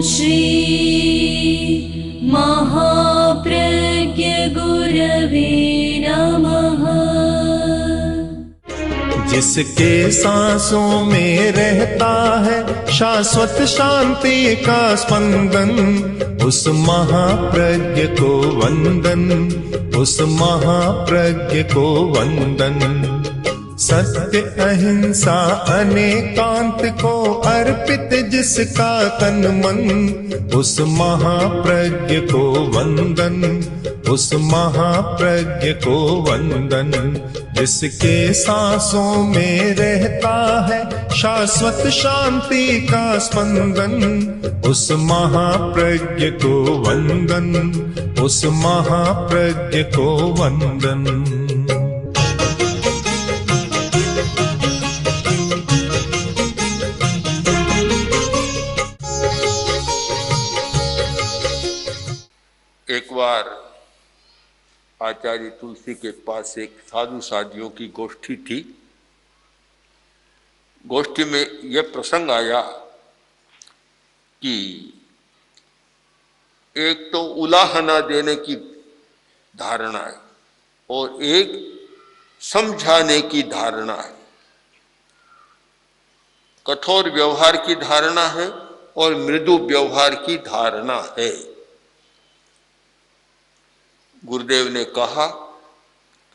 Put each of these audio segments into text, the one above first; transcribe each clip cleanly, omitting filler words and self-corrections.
श्री महाप्रज्ञ गुरवे नमः। जिसके सांसों में रहता है शाश्वत शांति का स्पंदन, उस महाप्रज्ञ को वंदन, उस महाप्रज्ञ को वंदन। सत्य अहिंसा अनेकांत को अर्पित जिसका तन मन, उस महाप्रज्ञ को वंदन, उस महाप्रज्ञ को वंदन। जिसके सांसों में रहता है शाश्वत शांति का स्पंदन, उस महाप्रज्ञ को वंदन, उस महाप्रज्ञ को वंदन। एक बार आचार्य तुलसी के पास एक साधु साधियों की गोष्ठी थी। गोष्ठी में यह प्रसंग आया कि एक तो उलाहना देने की धारणा है और एक समझाने की धारणा है। कठोर व्यवहार की धारणा है और मृदु व्यवहार की धारणा है। गुरुदेव ने कहा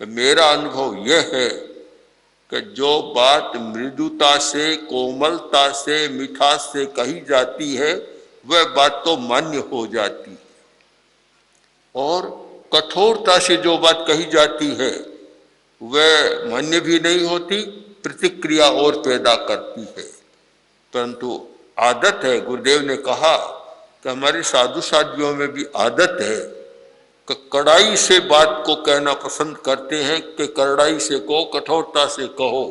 कि मेरा अनुभव यह है कि जो बात मृदुता से, कोमलता से, मिठास से कही जाती है वह बात तो मान्य हो जाती है, और कठोरता से जो बात कही जाती है वह मान्य भी नहीं होती, प्रतिक्रिया और पैदा करती है। परंतु आदत है, गुरुदेव ने कहा कि हमारे साधु साधियों में भी आदत है कि कड़ाई से बात को कहना पसंद करते हैं कि कड़ाई से कहो, कठोरता से कहो।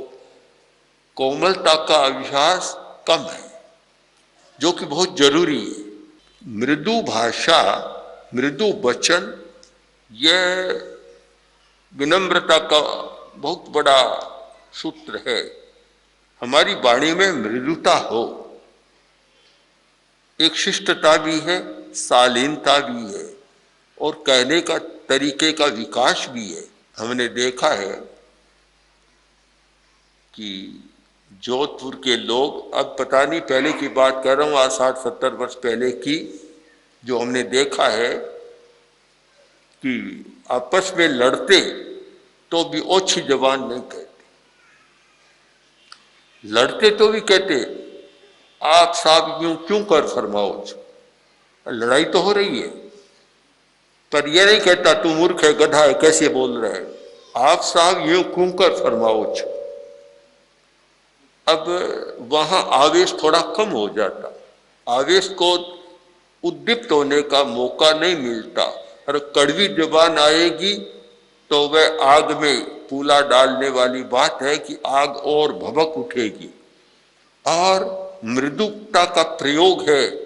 कोमलता का अभ्यास कम है, जो कि बहुत जरूरी है। मृदु भाषा, मृदु वचन, यह विनम्रता का बहुत बड़ा सूत्र है। हमारी वाणी में मृदुता हो, एक शिष्टता भी है, शालीनता भी है और कहने का तरीके का विकास भी है। हमने देखा है कि जोधपुर के लोग, अब पता नहीं पहले की बात कर रहा हूँ, आज 60-70 वर्ष पहले की, जो हमने देखा है कि आपस में लड़ते तो भी ओछी जबान नहीं कहते, लड़ते तो भी कहते आप साहब यूं क्यों कर फरमाओ। लड़ाई तो हो रही है, पर यह नहीं कहता तू मूर्ख है, गधा है, कैसे बोल रहे हैं, आप साहब यूं क्यों कर फरमाओ। अब वहां आवेश थोड़ा कम हो जाता, आवेश को उद्दीप्त होने का मौका नहीं मिलता। और कड़वी जबान आएगी तो वह आग में पूला डालने वाली बात है कि आग और भभक उठेगी। और मृदुता का प्रयोग है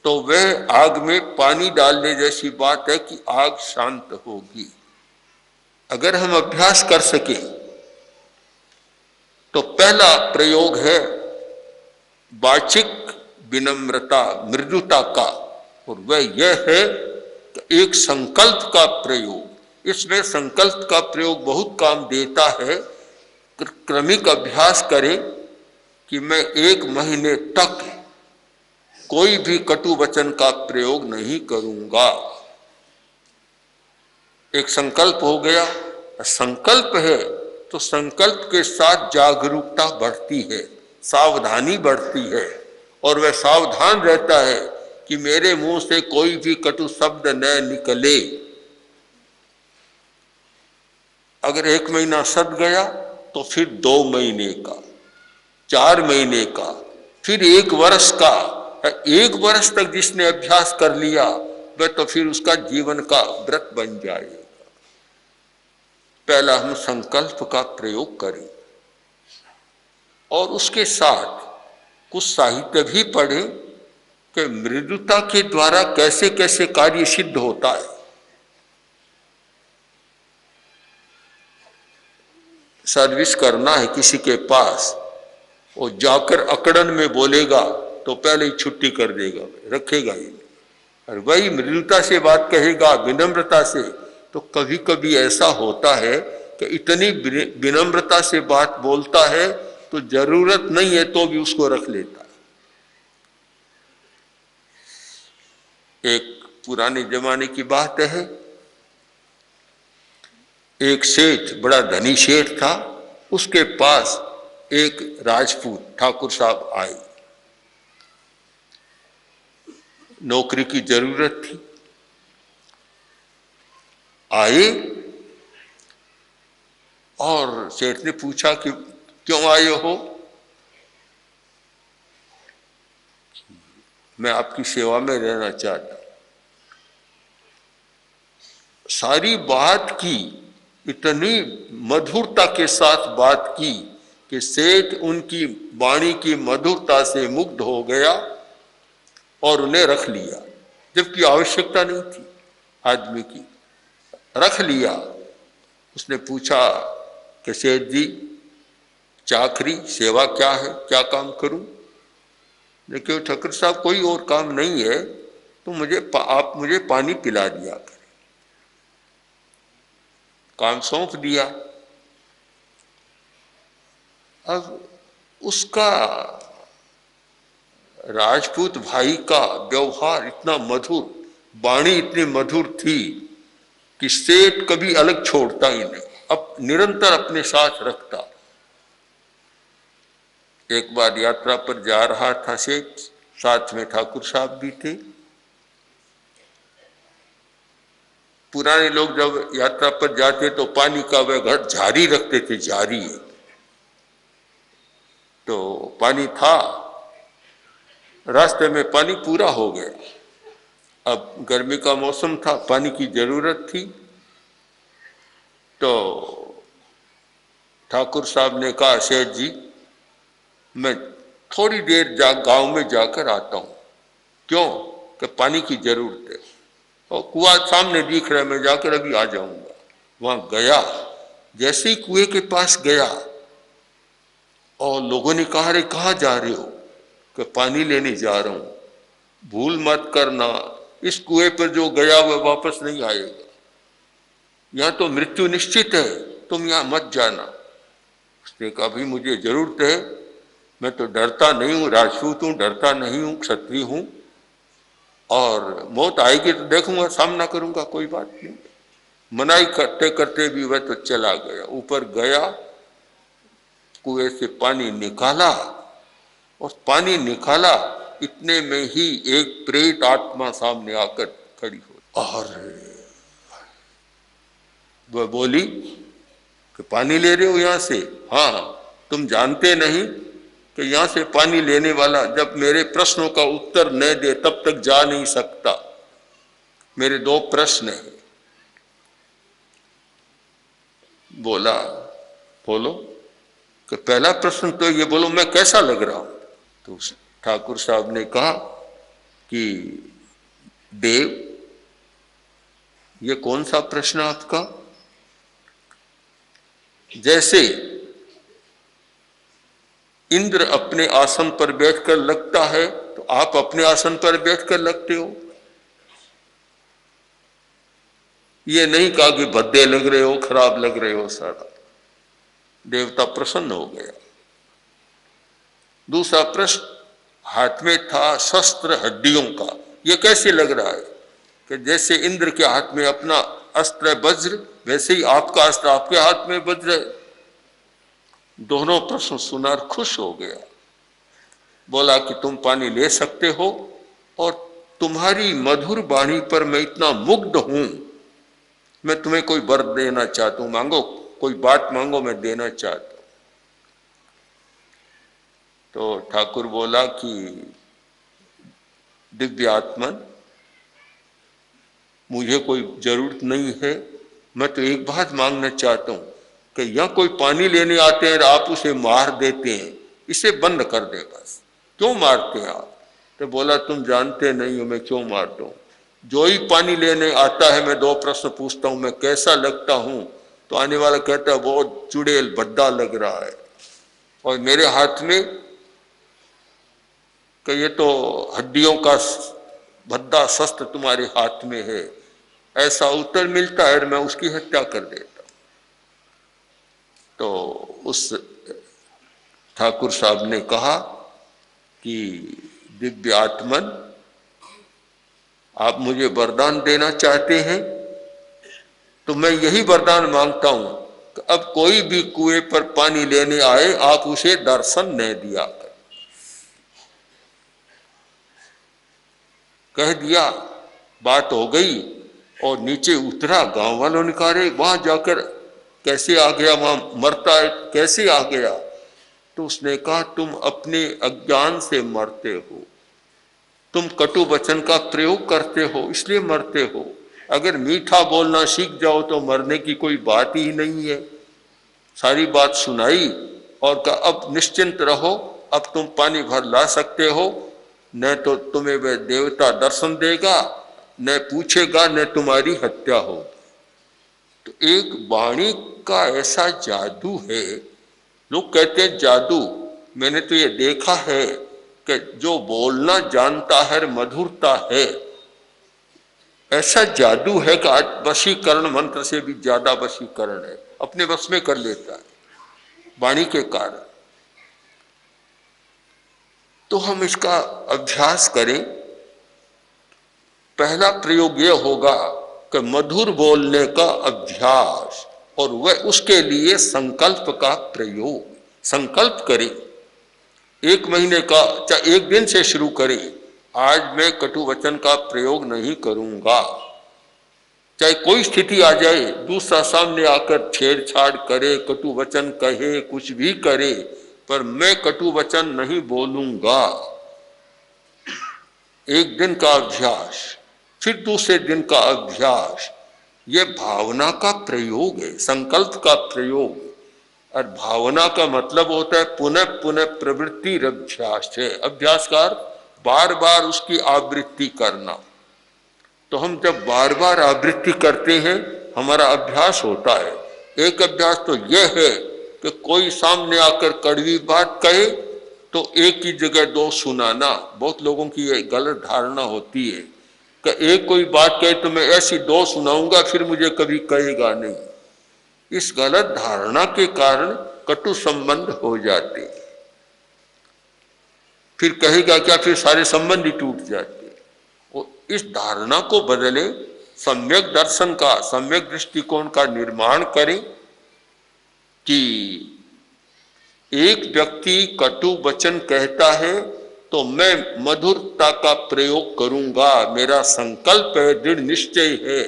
तो वह आग में पानी डालने जैसी बात है कि आग शांत होगी। अगर हम अभ्यास कर सके तो पहला प्रयोग है वाचिक विनम्रता, मृदुता का, और वह यह है कि एक संकल्प का प्रयोग। इसमें संकल्प का प्रयोग बहुत काम देता है। क्रमिक अभ्यास करें कि मैं 1 महीने तक कोई भी कटु वचन का प्रयोग नहीं करूंगा। एक संकल्प हो गया। संकल्प है तो संकल्प के साथ जागरूकता बढ़ती है, सावधानी बढ़ती है, और वह सावधान रहता है कि मेरे मुंह से कोई भी कटु शब्द न निकले। अगर 1 महीना सद गया तो फिर 2 महीने का, 4 महीने का, फिर 1 वर्ष का। 1 वर्ष तक जिसने अभ्यास कर लिया वह तो फिर उसका जीवन का व्रत बन जाएगा। पहला हम संकल्प का प्रयोग करें और उसके साथ कुछ साहित्य भी पढ़ें कि मृदुता के द्वारा कैसे कैसे कार्य सिद्ध होता है। सर्विस करना है किसी के पास, और जाकर अकड़न में बोलेगा तो पहले ही छुट्टी कर देगा, रखेगा ही नहीं। और वही मृदुता से बात कहेगा, विनम्रता से, तो कभी कभी ऐसा होता है कि इतनी विनम्रता से बात बोलता है तो जरूरत नहीं है तो भी उसको रख लेता है। एक पुराने जमाने की बात है, एक सेठ, बड़ा धनी सेठ था, उसके पास एक राजपूत ठाकुर साहब आए, नौकरी की जरूरत थी। आए और सेठ ने पूछा कि क्यों आए हो? मैं आपकी सेवा में रहना चाहता। सारी बात की, इतनी मधुरता के साथ बात की कि सेठ उनकी वाणी की मधुरता से मुग्ध हो गया और उन्हें रख लिया, जबकि आवश्यकता नहीं थी आदमी की। रख लिया। उसने पूछा कि सेठ जी, चाकरी सेवा क्या है, क्या काम करूं? देखिए ठाकुर साहब, कोई और काम नहीं है तो आप मुझे पानी पिला दिया करें। काम सौंप दिया। अब उसका राजपूत भाई का व्यवहार इतना मधुर, वाणी इतनी मधुर थी कि सेठ कभी अलग छोड़ता ही नहीं, अब निरंतर अपने साथ रखता। एक बार यात्रा पर जा रहा था सेठ, साथ में ठाकुर साहब भी थे। पुराने लोग जब यात्रा पर जाते तो पानी का वह घट जारी रखते थे, जारी। तो पानी था, रास्ते में पानी पूरा हो गया। अब गर्मी का मौसम था, पानी की जरूरत थी। तो ठाकुर साहब ने कहा, सेठ जी मैं थोड़ी देर गांव में जाकर आता हूं। क्यों? कि पानी की जरूरत है और कुआं सामने दिख रहा है, मैं जाकर अभी आ जाऊंगा। वहां गया, जैसे ही कुएं के पास गया और लोगों ने कहा, अरे कहाँ जा रहे हो? कि पानी लेने जा रहा हूं। भूल मत करना, इस कुएं पर जो गया वह वापस नहीं आएगा, यहां तो मृत्यु निश्चित है, तुम यहां मत जाना। उसने कहा, भाई मुझे जरूरत है, मैं तो डरता नहीं हूं, राजपूत हूं, डरता नहीं हूं, क्षत्रिय हूं, और मौत आएगी तो देखूंगा, सामना करूंगा, कोई बात नहीं। मनाई करते करते भी वह तो चला गया। ऊपर गया, कुएं से पानी निकाला, और पानी निकाला इतने में ही एक प्रेत आत्मा सामने आकर खड़ी हो, और वह बोली कि पानी ले रहे हो यहां से? हाँ, तुम जानते नहीं कि यहां से पानी लेने वाला जब मेरे प्रश्नों का उत्तर न दे तब तक जा नहीं सकता। मेरे 2 प्रश्न हैं। बोला, बोलो। कि पहला प्रश्न तो ये बोलो, मैं कैसा लग रहा हूं? तो ठाकुर साहब ने कहा कि देव, ये कौन सा प्रश्न आपका? जैसे इंद्र अपने आसन पर बैठकर लगता है तो आप अपने आसन पर बैठकर लगते हो। ये नहीं कहा कि भद्दे लग रहे हो, खराब लग रहे हो। सारा देवता प्रसन्न हो गया। दूसरा प्रश्न, हाथ में था शस्त्र हड्डियों का, ये कैसे लग रहा है? कि जैसे इंद्र के हाथ में अपना अस्त्र वज्र, वैसे ही आपका अस्त्र आपके हाथ में वज्र है। दोनों प्रश्न सुनार खुश हो गया। बोला कि तुम पानी ले सकते हो, और तुम्हारी मधुर वाणी पर मैं इतना मुग्ध हूं, मैं तुम्हें कोई वर देना चाहता हूं, मांगो, कोई बात मांगो, मैं देना चाहता हूं। तो ठाकुर बोला कि दिव्य आत्मन, मुझे कोई जरूरत नहीं है, मैं तो एक बात मांगना चाहता हूं कि यहाँ कोई पानी लेने आते हैं और आप उसे मार देते हैं, इसे बंद कर दे बस। क्यों मारते हैं आप? तो बोला, तुम जानते नहीं हो मैं क्यों मारता हूं। जो ही पानी लेने आता है मैं 2 प्रश्न पूछता हूं, मैं कैसा लगता हूं? तो आने वाला कहता है बहुत चुड़ैल भद्दा लग रहा है, और मेरे हाथ में कि ये तो हड्डियों का भद्दा शस्त्र तुम्हारे हाथ में है, ऐसा उत्तर मिलता है, मैं उसकी हत्या कर देता। तो उस ठाकुर साहब ने कहा कि दिव्य आत्मन, आप मुझे वरदान देना चाहते हैं तो मैं यही वरदान मांगता हूं कि अब कोई भी कुएं पर पानी लेने आए आप उसे दर्शन न दिया कर। कह दिया, बात हो गई और नीचे उतरा। गांव वालों ने कहा, रे वहां जाकर कैसे आ गया, वहां मरता है कैसे आ गया? तो उसने कहा, तुम अपने अज्ञान से मरते हो, तुम कटु वचन का प्रयोग करते हो इसलिए मरते हो। अगर मीठा बोलना सीख जाओ तो मरने की कोई बात ही नहीं है। सारी बात सुनाई और कहा, अब निश्चिंत रहो, अब तुम पानी भर ला सकते हो, न तो तुम्हें वह देवता दर्शन देगा, न पूछेगा, न तुम्हारी हत्या हो। तो एक वाणी का ऐसा जादू है। लोग कहते हैं जादू, मैंने तो ये देखा है कि जो बोलना जानता है, मधुरता है, ऐसा जादू है कि आज वशीकरण मंत्र से भी ज्यादा वशीकरण है, अपने वश में कर लेता है वाणी के कारण। तो हम इसका अभ्यास करें। पहला प्रयोग यह होगा कि मधुर बोलने का अभ्यास, और वह उसके लिए संकल्प का प्रयोग। संकल्प करें, 1 महीने का, चाहे 1 दिन से शुरू करें, आज मैं कटु वचन का प्रयोग नहीं करूंगा। चाहे कोई स्थिति आ जाए, दूसरा सामने आकर छेड़छाड़ करे, कटु वचन कहे, कुछ भी करे, पर मैं कटु वचन नहीं बोलूंगा। 1 दिन का अभ्यास, फिर दूसरे दिन का अभ्यास। यह भावना का प्रयोग है, संकल्प का प्रयोग। और भावना का मतलब होता है पुनः पुनः प्रवृत्ति अभ्यास है। अभ्यास का बार बार उसकी आवृत्ति करना। तो हम जब बार बार आवृत्ति करते हैं, हमारा अभ्यास होता है। एक अभ्यास तो यह है कि कोई सामने आकर कड़वी बात कहे तो एक ही जगह 2 सुनाना। बहुत लोगों की ये गलत धारणा होती है कि एक कोई बात कहे तो मैं ऐसी 2 सुनाऊंगा, फिर मुझे कभी कहेगा नहीं। इस गलत धारणा के कारण कटु संबंध हो जाते, फिर कहेगा क्या, फिर सारे संबंध ही टूट जाते। इस धारणा को बदले, सम्यक दर्शन का, सम्यक दृष्टिकोण का निर्माण करें कि एक व्यक्ति कटु वचन कहता है तो मैं मधुरता का प्रयोग करूंगा, मेरा संकल्प है, दृढ़ निश्चय है।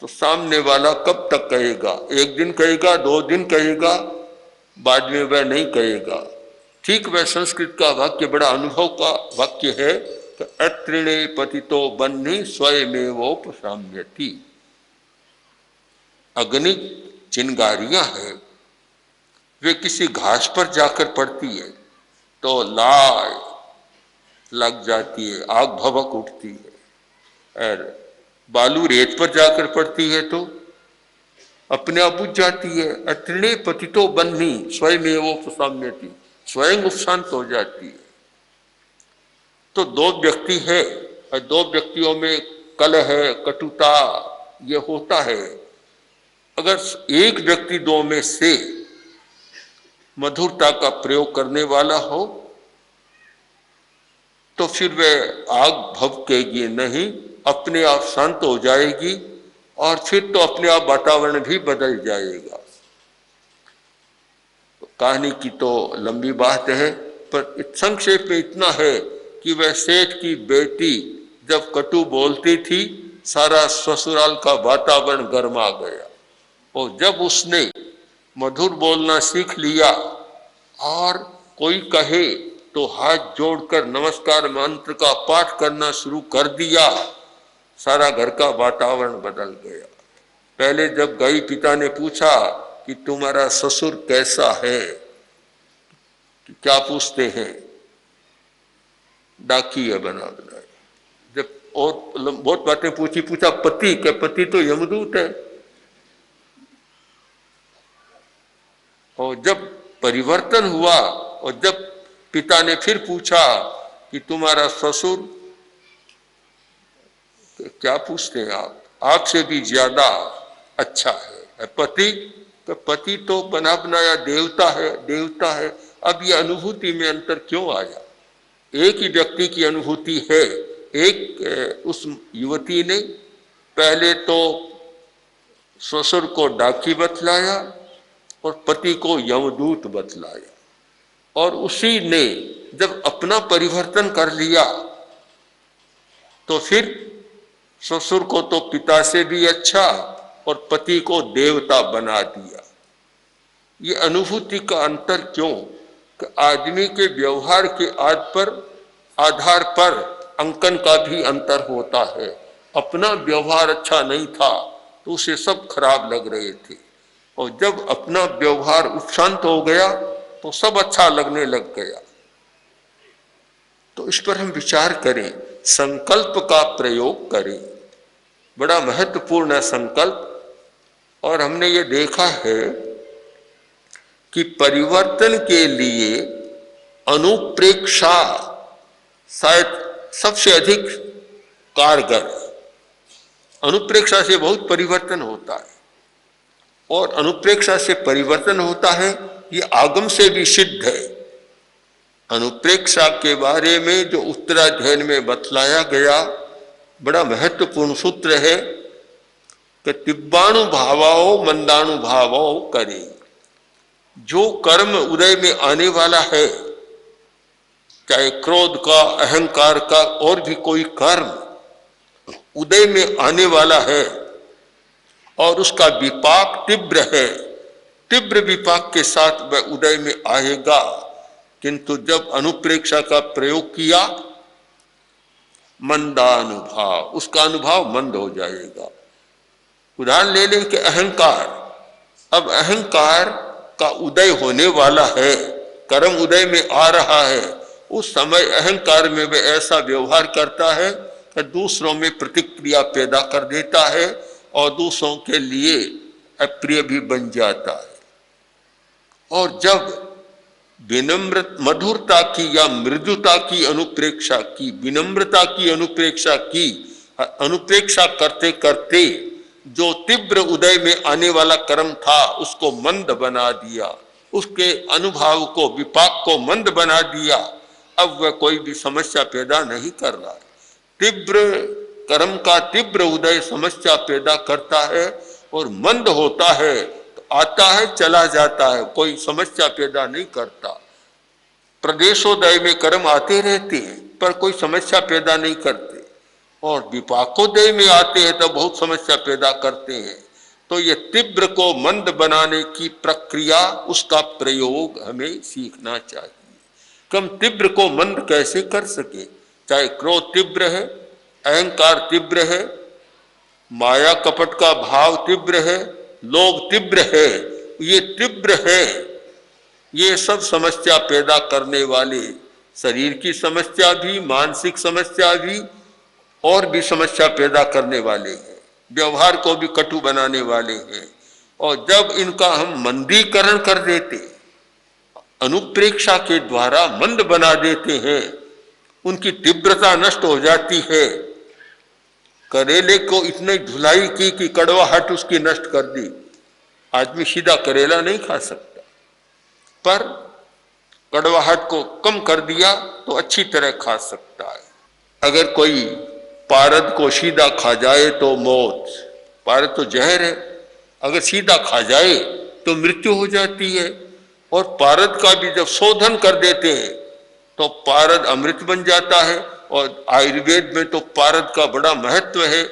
तो सामने वाला कब तक कहेगा? 1 दिन कहेगा, 2 दिन कहेगा, बाद में वह नहीं कहेगा। ठीक वह संस्कृत का वाक्य बड़ा अनुभव का वाक्य है कि अत्रिणे पतितो बन्ही स्वयमेवोपशाम्यति। अग्नि चिंगारियां हैं, वे किसी घास पर जाकर पड़ती है तो लाल लग जाती है, आग भभक उठती है। और बालू रेत पर जाकर पड़ती है तो अपने आप बुझ जाती है। अत्रिणे पतितो बन्ही स्वयमेवोपशाम्यति, स्वयं उपशांत हो जाती है। तो 2 व्यक्ति है और 2 व्यक्तियों में कलह है, कटुता, ये होता है। अगर एक व्यक्ति 2 में से मधुरता का प्रयोग करने वाला हो तो फिर वह आग भभकेगी नहीं, अपने आप शांत हो जाएगी और फिर तो अपने आप वातावरण भी बदल जाएगा। कहानी की तो लंबी बात है, पर संक्षेप में इतना है कि वह सेठ की बेटी जब कटु बोलती थी, सारा ससुराल का वातावरण गर्मा गया। और जब उसने मधुर बोलना सीख लिया और कोई कहे तो हाथ जोड़कर नमस्कार मंत्र का पाठ करना शुरू कर दिया, सारा घर का वातावरण बदल गया। पहले जब गई, पिता ने पूछा कि तुम्हारा ससुर कैसा है? क्या पूछते हैं? डाकी है बना बनाए। जब और बहुत बातें पूछी, पूछा पति, क्या पति तो यमदूत है। और जब परिवर्तन हुआ और जब पिता ने फिर पूछा कि तुम्हारा ससुर, क्या पूछते हैं आप, आपसे भी ज्यादा अच्छा है। पति, तो पति तो बना बनाया देवता है, देवता है। अब ये अनुभूति में अंतर क्यों आया? एक ही व्यक्ति की अनुभूति है। एक उस युवती ने पहले तो ससुर को डाकी बतलाया और पति को यमदूत बतलाया, और उसी ने जब अपना परिवर्तन कर लिया तो फिर ससुर को तो पिता से भी अच्छा और पति को देवता बना दिया। ये अनुभूति का अंतर क्यों? कि आदमी के व्यवहार के आधार पर अंकन का भी अंतर होता है। अपना व्यवहार अच्छा नहीं था तो उसे सब खराब लग रहे थे, और जब अपना व्यवहार उपशांत हो गया तो सब अच्छा लगने लग गया। तो इस पर हम विचार करें, संकल्प का प्रयोग करें। बड़ा महत्वपूर्ण है संकल्प। और हमने ये देखा है कि परिवर्तन के लिए अनुप्रेक्षा शायद सबसे अधिक कारगर है। अनुप्रेक्षा से बहुत परिवर्तन होता है, और अनुप्रेक्षा से परिवर्तन होता है ये आगम से भी सिद्ध है। अनुप्रेक्षा के बारे में जो उत्तराध्ययन में बतलाया गया बड़ा महत्वपूर्ण सूत्र है कि तिब्बाणुभावो मंदानुभावो करे। जो कर्म उदय में आने वाला है, चाहे क्रोध का, अहंकार का, और भी कोई कर्म उदय में आने वाला है और उसका विपाक तीव्र है, तीव्र विपाक के साथ वह उदय में आएगा। किंतु जब अनुप्रेक्षा का प्रयोग किया, मंदानुभाव, उसका अनुभव मंद हो जाएगा। उदाहरण ले लें कि अहंकार, अब अहंकार का उदय होने वाला है, कर्म उदय में आ रहा है, उस समय अहंकार में वह ऐसा व्यवहार करता है कि दूसरों में प्रतिक्रिया पैदा कर देता है और दूसरों के लिए अप्रिय भी बन जाता है। और जब विनम्र मधुरता की या मृदुता की अनुप्रेक्षा की, विनम्रता की अनुप्रेक्षा की, अनुप्रेक्षा करते करते जो तीव्र उदय में आने वाला कर्म था उसको मंद बना दिया, उसके अनुभव को, विपाक को मंद बना दिया। अब वह कोई भी समस्या पैदा नहीं कर रहा है। तीव्र कर्म का तीव्र उदय समस्या पैदा करता है और मंद होता है तो आता है चला जाता है, कोई समस्या पैदा नहीं करता। प्रदेशोदय में कर्म आते रहते हैं पर कोई समस्या पैदा नहीं करते, और विपाकोदय में आते हैं तो बहुत समस्या पैदा करते हैं। तो ये तीव्र को मंद बनाने की प्रक्रिया, उसका प्रयोग हमें सीखना चाहिए। हम तीव्र को मंद कैसे कर सके? चाहे क्रोध तीव्र है, अहंकार तीव्र है, माया कपट का भाव तीव्र है, लोभ तीव्र है, ये तीव्र है, ये सब समस्या पैदा करने वाले, शरीर की समस्या भी, मानसिक समस्या भी, और भी समस्या पैदा करने वाले हैं, व्यवहार को भी कटु बनाने वाले हैं। और जब इनका हम मंदीकरण कर देते, अनुप्रेक्षा के द्वारा मंद बना देते हैं, उनकी तीव्रता नष्ट हो जाती है। करेले को इतनी धुलाई की कि कड़वाहट उसकी नष्ट कर दी। आदमी सीधा करेला नहीं खा सकता, पर कड़वाहट को कम कर दिया तो अच्छी तरह खा सकता है। अगर कोई पारद को सीधा खा जाए तो मौत, पारद तो जहर है, अगर सीधा खा जाए तो मृत्यु हो जाती है। और पारद का भी जब शोधन कर देते हैं तो पारद अमृत बन जाता है। और आयुर्वेद में तो पारद का बड़ा महत्व है।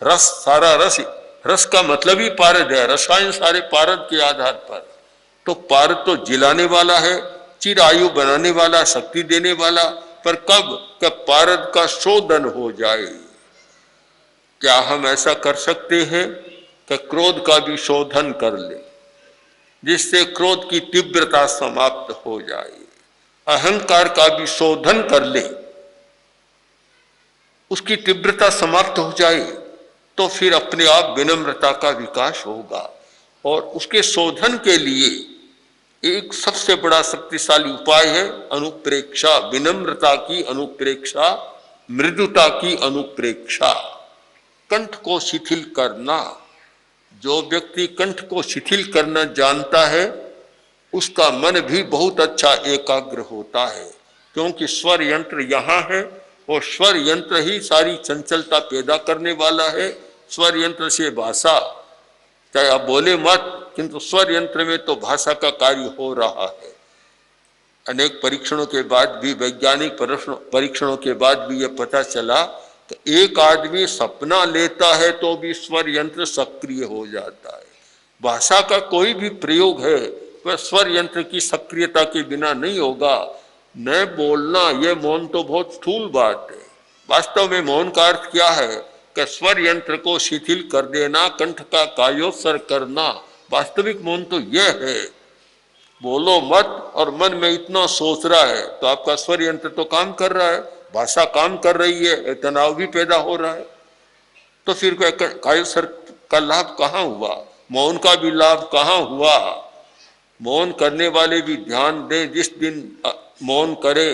रस, सारा रस, रस का मतलब ही पारद है, रसायन सारे पारद के आधार पर। तो पारद तो जिलाने वाला है, चिरायु बनाने वाला, शक्ति देने वाला, पर कब पारद का शोधन हो जाए। क्या हम ऐसा कर सकते हैं कि क्रोध का भी शोधन कर ले, जिससे क्रोध की तीव्रता समाप्त हो जाए, अहंकार का भी शोधन कर ले, उसकी तीव्रता समाप्त हो जाए, तो फिर अपने आप विनम्रता का विकास होगा। और उसके शोधन के लिए एक सबसे बड़ा शक्तिशाली उपाय है अनुप्रेक्षा, विनम्रता की अनुप्रेक्षा, मृदुता की अनुप्रेक्षा, कंठ को शिथिल करना। जो व्यक्ति कंठ को शिथिल करना जानता है उसका मन भी बहुत अच्छा एकाग्र होता है, क्योंकि स्वर यंत्र यहाँ है और स्वर यंत्र ही सारी चंचलता पैदा करने वाला है। स्वर यंत्र से भाषा, चाहे आप बोले मत, किंतु स्वर यंत्र में तो भाषा का कार्य हो रहा है। अनेक परीक्षणों के बाद भी, वैज्ञानिक परीक्षणों के बाद भी यह पता चला कि एक आदमी सपना लेता है तो भी स्वर यंत्र सक्रिय हो जाता है। भाषा का कोई भी प्रयोग है वह स्वर यंत्र की सक्रियता के बिना नहीं होगा। न बोलना, यह मौन तो बहुत स्थूल बात है। वास्तव में मौन का अर्थ क्या है कि स्वर यंत्र को शिथिल कर देना, कंठ का कायोत्सर्ग करना। वास्तविक मौन तो यह है, बोलो मत और मन में इतना सोच रहा है तो आपका स्वर यंत्र तो काम कर रहा है, भाषा काम कर रही है, तनाव भी पैदा हो रहा है। तो फिर कायोत्सर्ग का लाभ कहाँ हुआ, मौन का भी लाभ कहाँ हुआ। मौन करने वाले भी ध्यान दें, जिस दिन मौन करे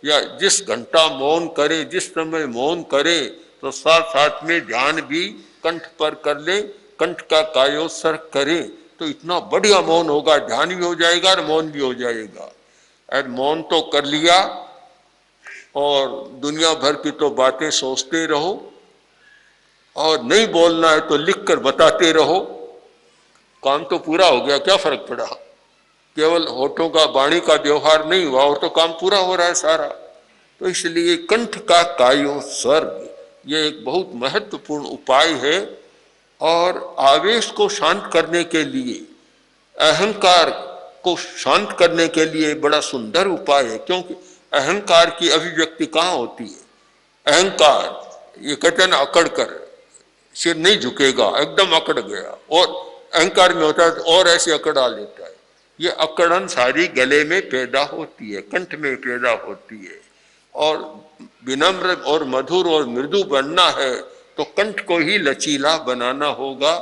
या जिस घंटा मौन करे, जिस समय मौन करे, तो साथ साथ में ध्यान भी कंठ पर कर ले, कंठ का कायोत्सर्ग करे, तो इतना बढ़िया मौन होगा, ध्यान भी हो जाएगा और मौन भी हो जाएगा। और मौन तो कर लिया और दुनिया भर की तो बातें सोचते रहो, और नहीं बोलना है तो लिख कर बताते रहो, काम तो पूरा हो गया, क्या फर्क पड़ा। केवल होठों का, वाणी का व्यवहार नहीं हुआ और तो काम पूरा हो रहा है सारा। तो इसलिए कंठ का कायोत्सर्ग ये एक बहुत महत्वपूर्ण उपाय है, और आवेश को शांत करने के लिए, अहंकार को शांत करने के लिए बड़ा सुंदर उपाय है। क्योंकि अहंकार की अभिव्यक्ति कहाँ होती है, अहंकार ये कहते हैं ना, अकड़ कर सिर नहीं झुकेगा, एकदम अकड़ गया, और अहंकार में होता है और ऐसे अकड़ा लेता है। ये अकड़न सारी गले में पैदा होती है, कंठ में पैदा होती है। और विनम्र और मधुर और मृदु बनना है तो कंठ को ही लचीला बनाना होगा।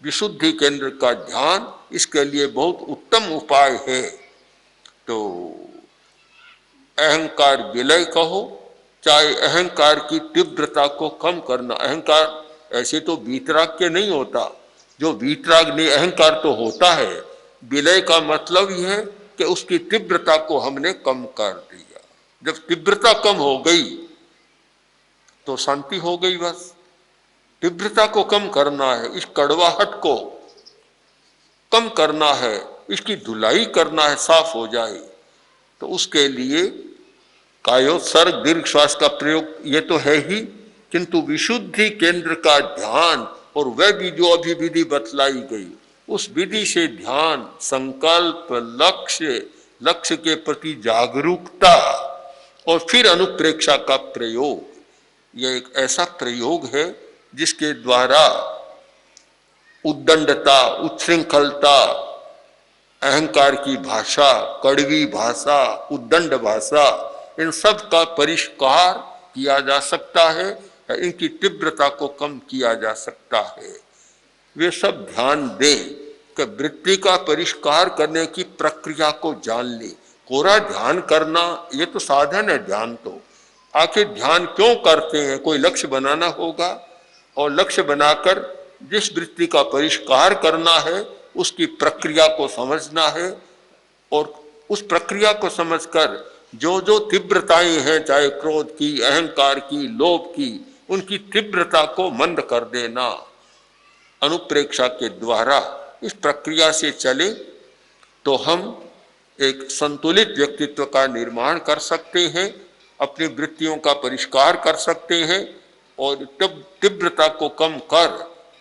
विशुद्धि केंद्र का ध्यान इसके लिए बहुत उत्तम उपाय है। तो अहंकार विलय कहो, चाहे अहंकार की तीव्रता को कम करना। अहंकार ऐसे तो वीतराग नहीं होता, जो वीतराग नहीं, अहंकार तो होता है। विलय का मतलब यह है कि उसकी तीव्रता को हमने कम कर दिया। जब तीव्रता कम हो गई तो शांति हो गई। बस तीव्रता को कम करना है, इस कड़वाहट को कम करना है, इसकी धुलाई करना है, साफ हो जाए। तो उसके लिए कायोत्सर्ग, दीर्घ श्वास का प्रयोग ये तो है ही, किंतु विशुद्धि केंद्र का ध्यान, और वह भी जो अभी विधि बतलाई गई, उस विधि से ध्यान, संकल्प, लक्ष्य के प्रति जागरूकता, और फिर अनुप्रेक्षा का प्रयोग। यह एक ऐसा प्रयोग है जिसके द्वारा उद्दंडता, उच्छृंखलता, अहंकार की भाषा, कड़वी भाषा, उद्दंड भाषा, इन सब का परिष्कार किया जा सकता है, इनकी तीव्रता को कम किया जा सकता है। वे सब ध्यान दें कि वृत्ति का परिष्कार करने की प्रक्रिया को जान ले। कोरा ध्यान करना ये तो साधन है ध्यान तो। आखिर ध्यान क्यों करते हैं, कोई लक्ष्य बनाना होगा, और लक्ष्य बनाकर जिस वृत्ति का परिष्कार करना है उसकी प्रक्रिया को समझना है, और उस प्रक्रिया को समझकर जो जो तीव्रताएं हैं, चाहे क्रोध की, अहंकार की, लोभ की, उनकी तीव्रता को मंद कर देना। अनुप्रेक्षा के द्वारा इस प्रक्रिया से चले तो हम एक संतुलित व्यक्तित्व का निर्माण कर सकते हैं, अपनी वृत्तियों का परिष्कार कर सकते हैं, और तीव्रता को कम कर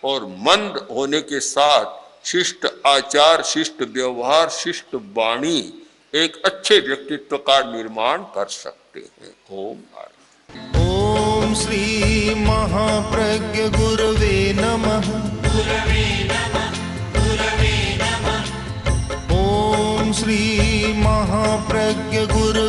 और मंद होने के साथ शिष्ट आचार, शिष्ट व्यवहार, शिष्ट वाणी, एक अच्छे व्यक्तित्व का निर्माण कर सकते हैं। ओम भारत। ओम श्री महाप्रज्ञ गुरवे नमः। ओम श्री महाप्रज्ञ गुरवे